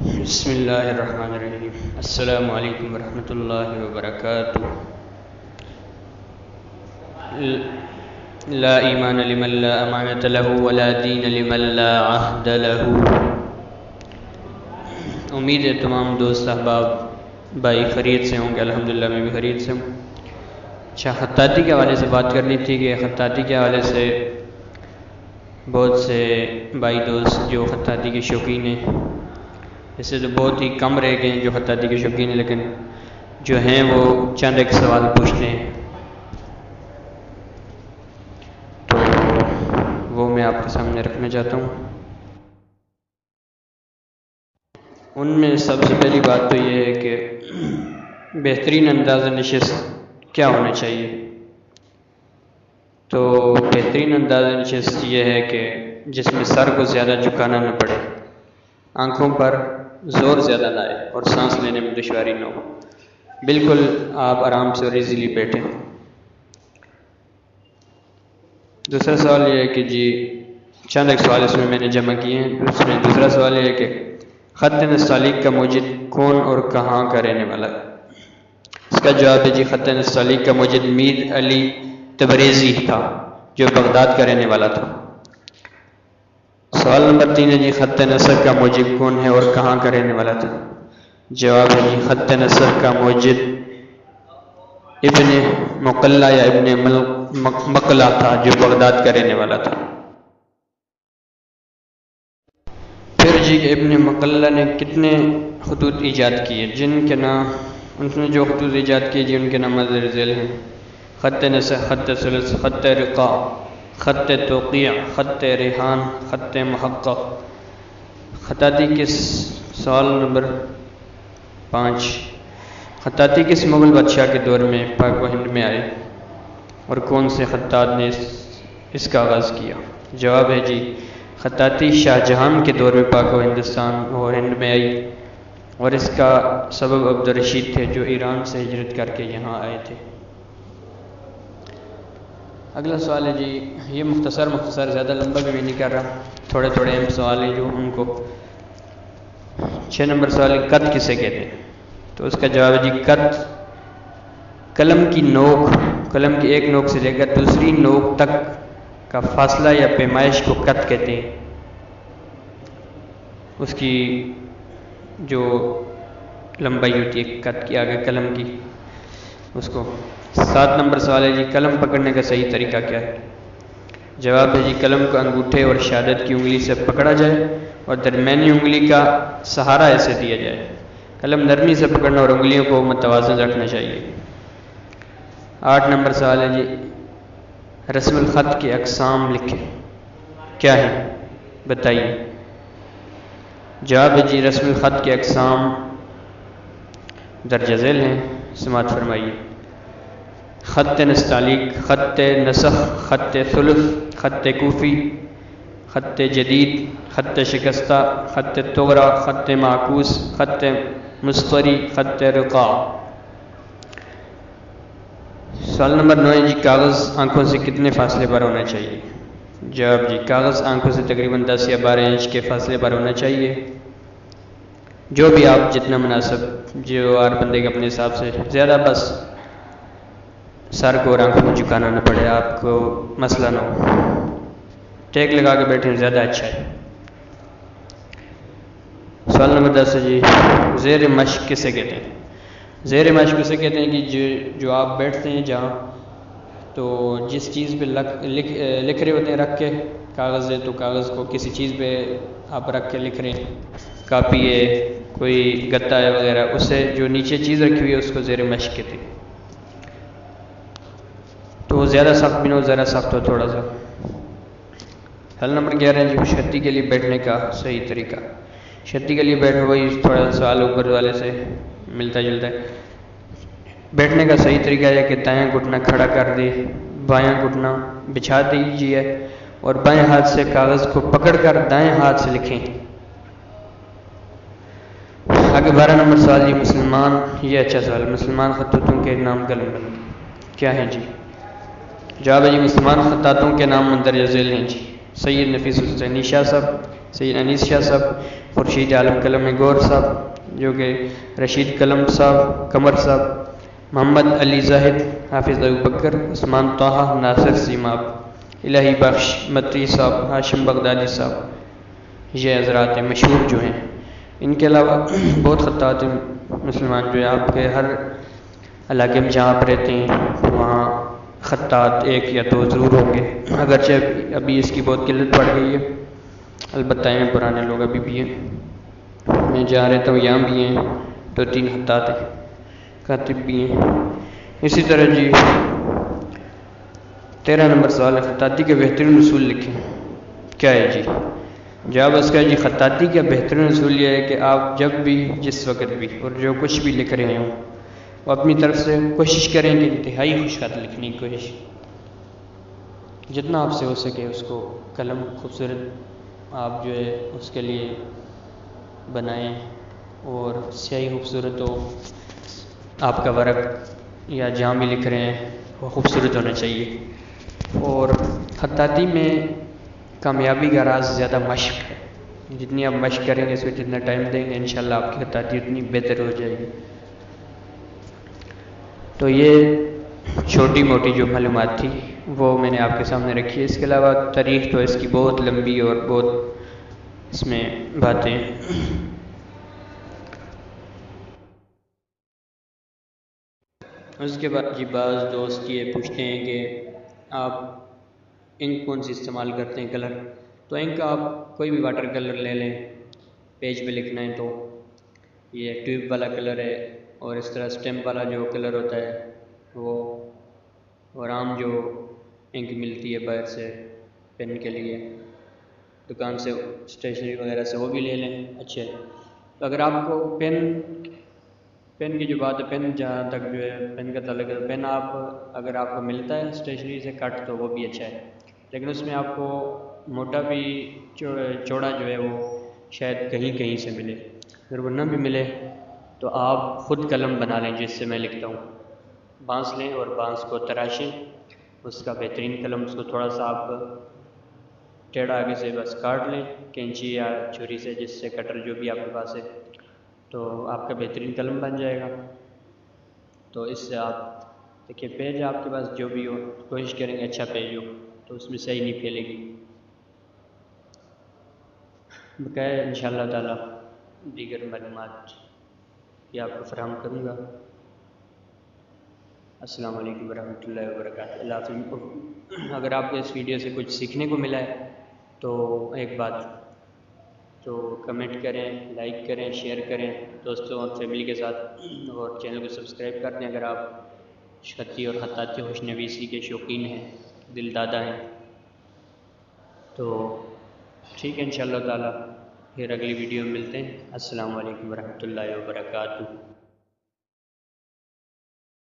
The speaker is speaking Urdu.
بسم اللہ الرحمن الرحیم۔ السلام علیکم ورحمۃ اللہ وبرکاتہ۔ لا ایمان لمن لا امانۃ له ولا دین لمن لا عہد له۔ امید ہے تمام دوست احباب بھائی خیریت سے ہوں گے۔ الحمدللہ میں بھی خیریت سے ہوں۔ اچھا، خطاطی کے حوالے سے بات کرنی تھی کہ خطاطی کے حوالے سے بہت سے بھائی دوست جو خطاطی کے شوقین ہیں، ایسے تو بہت ہی کم رہ گئے ہیں جو خطاطی کے شوقین ہیں، لیکن جو ہیں وہ چند ایک سوال پوچھتے ہیں، تو وہ میں آپ کے سامنے رکھنا چاہتا ہوں۔ ان میں سب سے پہلی بات تو یہ ہے کہ بہترین انداز نشست کیا ہونا چاہیے؟ تو بہترین انداز نشست یہ ہے کہ جس میں سر کو زیادہ جھکانا نہ پڑے، آنکھوں پر زور زیادہ نہ آئے اور سانس لینے میں دشواری نہ ہو، بالکل آپ آرام سے اور ایزیلی بیٹھیں۔ دوسرا سوال یہ ہے کہ جی چند ایک سوال اس میں نے جمع کیے ہیں۔ اس میں دوسرا سوال یہ ہے کہ خط نستعلیق کا موجد کون اور کہاں کا رہنے والا ہے؟ اس کا جواب ہے جی خط نستعلیق کا موجد میر علی تبریزی تھا جو بغداد کا رہنے والا تھا۔ سوال نمبر 3 ہے جی خط نسخ کا موجد کون ہے اور کہاں کا رہنے والا تھا؟ جواب ہے جی خط نسخ کا موجد ابن مقلہ یا ابن مقلہ تھا جو بغداد کا رہنے والا تھا۔ پھر جی ابن مقلہ نے کتنے خطوط ایجاد کیے؟ جن کے نام ان نے جو خطوط ایجاد کیے جی ان کے نام مدر ذیل ہیں: خط نسخ، خط ثلث، خط رقاع، خط توقیع، خط ریحان، خط محقق۔ خطاطی کس سوال نمبر 5 خطاطی کس مغل بادشاہ کے دور میں پاک و ہند میں آئے اور کون سے خطاط نے اس کا آغاز کیا؟ جواب ہے جی خطاطی شاہ جہان کے دور میں پاک و ہندوستان اور ہند میں آئی، اور اس کا سبب عبدالرشید تھے جو ایران سے ہجرت کر کے یہاں آئے تھے۔ اگلا سوال ہے جی یہ مختصر زیادہ لمبا بھی نہیں کر رہا، تھوڑے اہم سوال ہیں جو ان کو 6 نمبر سوال ہے قط کسے کہتے ہیں؟ تو اس کا جواب ہے جی قط قلم کی ایک نوک سے لے کر دوسری نوک تک کا فاصلہ یا پیمائش کو قط کہتے ہیں۔ اس کی جو لمبائی ہوتی ہے قط کی آگے قلم کی، اس کو 7 نمبر سوال ہے جی قلم پکڑنے کا صحیح طریقہ کیا ہے؟ جواب ہے جی قلم کو انگوٹھے اور شہادت کی انگلی سے پکڑا جائے اور درمیانی انگلی کا سہارا ایسے دیا جائے۔ قلم نرمی سے پکڑنا اور انگلیوں کو متوازن رکھنا چاہیے۔ 8 نمبر سوال ہے جی رسم الخط کے اقسام لکھیں، کیا ہیں بتائیے؟ جواب ہے جی رسم الخط کے اقسام درج ذیل ہیں، سماعت فرمائیے: خط نستعلیق، خط نسخ، خط ثلث، خط کوفی، خط جدید، خط شکستہ، خط طغرا، خط معکوس، خط مصفری، خط رقاع۔ سوال نمبر 9 ہے جی کاغذ آنکھوں سے کتنے فاصلے پر ہونا چاہیے؟ جواب جی کاغذ آنکھوں سے تقریباً 10 یا 12 انچ کے فاصلے پر ہونا چاہیے، جو بھی آپ جتنا مناسب، جو ہر بندے کے اپنے حساب سے، زیادہ بس سر کو اور آنکھوں کو جھکانا نہ پڑے، آپ کو مسئلہ نہ ہو، ٹیک لگا کے بیٹھیں زیادہ اچھا ہے۔ سوال نمبر 10 ہے جی زیر مشق کسے کہتے ہیں؟ زیر مشق اسے کہتے ہیں کہ جو آپ بیٹھتے ہیں جہاں، تو جس چیز پہ لکھ رہے ہوتے ہیں رکھ کے، کاغذ ہے تو کاغذ کو کسی چیز پہ آپ رکھ کے لکھ رہے ہیں، کاپی ہے، کوئی گتا ہے وغیرہ، اس سے جو نیچے چیز رکھی ہوئی ہے اس کو زیر مشق کہتے ہیں۔ تو زیادہ سخت بھی نہ ہو، ذرا سخت ہو تھوڑا سا۔ حل نمبر 11 ہے جی شتی کے لیے بیٹھنے کا صحیح طریقہ۔ شتی کے لیے بیٹھنا وہی تھوڑا سوال اوپر والے سے ملتا جلتا ہے۔ بیٹھنے کا صحیح طریقہ ہے کہ دائیں گھٹنا کھڑا کر دے، بایاں گھٹنا بچھا دیجیے اور بائیں ہاتھ سے کاغذ کو پکڑ کر دائیں ہاتھ سے لکھیں۔ آگے 12 نمبر سوال جی مسلمان، یہ اچھا سوال، مسلمان خطوطوں کے نام قلم بند کیا ہیں جی؟ جواب ہے جی مسلمان خطاطوں کے نام مندرجہ ذیل ہیں جی۔ سید نفیس حسینی شاہ صاحب، سید انیس شاہ صاحب، خورشید عالم قلم گور صاحب جو کہ رشید قلم صاحب قمر صاحب، محمد علی زاہد، حافظ ابوبکر، عثمان طہ، ناصر سیماب، الہی بخش متی صاحب، ہاشم بغدادی صاحب، یہ حضرات مشہور جو ہیں۔ ان کے علاوہ بہت خطاط مسلمان جو ہیں، آپ کے ہر علاقے میں جہاں آپ رہتے ہیں وہاں خطاط ایک یا دو ضرور ہوں گے، اگرچہ ابھی اس کی بہت قلت پڑ گئی ہے، البتہ ہیں پرانے لوگ ابھی بھی ہیں۔ میں جہاں رہتا ہوں یہاں بھی ہیں، 2-3 خطاط ہیں، کاتب بھی ہیں۔ اسی طرح جی 13 نمبر سوال ہے، خطاطی کے بہترین اصول لکھیں۔ کیا ہے جی؟ جواب اس کا جی خطاطی کا بہترین اصول یہ ہے کہ آپ جب بھی جس وقت بھی اور جو کچھ بھی لکھ رہے ہوں وہ اپنی طرف سے کوشش کریں کہ انتہائی خوش خط لکھنے کی کوشش، جتنا آپ سے ہو سکے اس کو قلم خوبصورت آپ جو ہے اس کے لیے بنائیں، اور سیاہی خوبصورت ہو، آپ کا ورق یا جہاں بھی لکھ رہے ہیں وہ خوبصورت ہونا چاہیے۔ اور خطاطی میں کامیابی کا راز زیادہ مشق ہے، جتنی آپ مشق کریں گے اس کو جتنا ٹائم دیں گے انشاءاللہ آپ کی خطاطی اتنی بہتر ہو جائے گی۔ تو یہ چھوٹی موٹی جو معلومات تھی وہ میں نے آپ کے سامنے رکھی ہے، اس کے علاوہ تاریخ تو اس کی بہت لمبی اور بہت اس میں باتیں ہیں۔ اس کے بعد جی بعض دوست یہ پوچھتے ہیں کہ آپ انک کون سی استعمال کرتے ہیں کلر، تو انک آپ کوئی بھی واٹر کلر لے لیں، پیج پہ لکھنا ہے تو یہ ٹیوب والا کلر ہے، اور اس طرح سٹیمپ والا جو کلر ہوتا ہے وہ، اور عام جو انک ملتی ہے باہر سے پین کے لیے دکان سے اسٹیشنری وغیرہ سے وہ بھی لے لیں اچھے۔ تو اگر آپ کو پین کی جو بات ہے، پین جہاں تک جو ہے پین کا تعلق ہے، پین آپ اگر آپ کو ملتا ہے اسٹیشنری سے کٹ تو وہ بھی اچھا ہے، لیکن اس میں آپ کو موٹا بھی چوڑا جو ہے وہ شاید کہیں کہیں سے ملے، اگر وہ نہ بھی ملے تو آپ خود قلم بنا لیں جس سے میں لکھتا ہوں، بانس لیں اور بانس کو تراشیں، اس کا بہترین قلم، اس کو تھوڑا سا آپ ٹیڑھا آگے سے بس کاٹ لیں کینچی یا چھری سے، جس سے کٹر جو بھی آپ کے پاس ہے، تو آپ کا بہترین قلم بن جائے گا۔ تو اس سے آپ دیکھیے پیج آپ کے پاس جو بھی ہو کوشش کریں گے اچھا پیج ہو، تو اس میں صحیح نہیں پھیلے گی۔ بقایا انشاءاللہ تعالی دیگر معلومات یہ آپ کو فراہم کروں گا۔ السلام علیکم ورحمۃ اللہ وبرکاتہ۔ اللہ حافظ۔ اگر آپ کو اس ویڈیو سے کچھ سیکھنے کو ملا ہے تو ایک بات تو کمنٹ کریں، لائک کریں، شیئر کریں دوستوں اور فیملی کے ساتھ، اور چینل کو سبسکرائب کر دیں اگر آپ خطی اور خطاطی خوش نویسی کے شوقین ہیں، دل دادا ہیں۔ تو ٹھیک ہے انشاءاللہ تعالی پھر اگلی ویڈیو میں ملتے ہیں۔ السلام علیکم ورحمۃ اللہ وبرکاتہ۔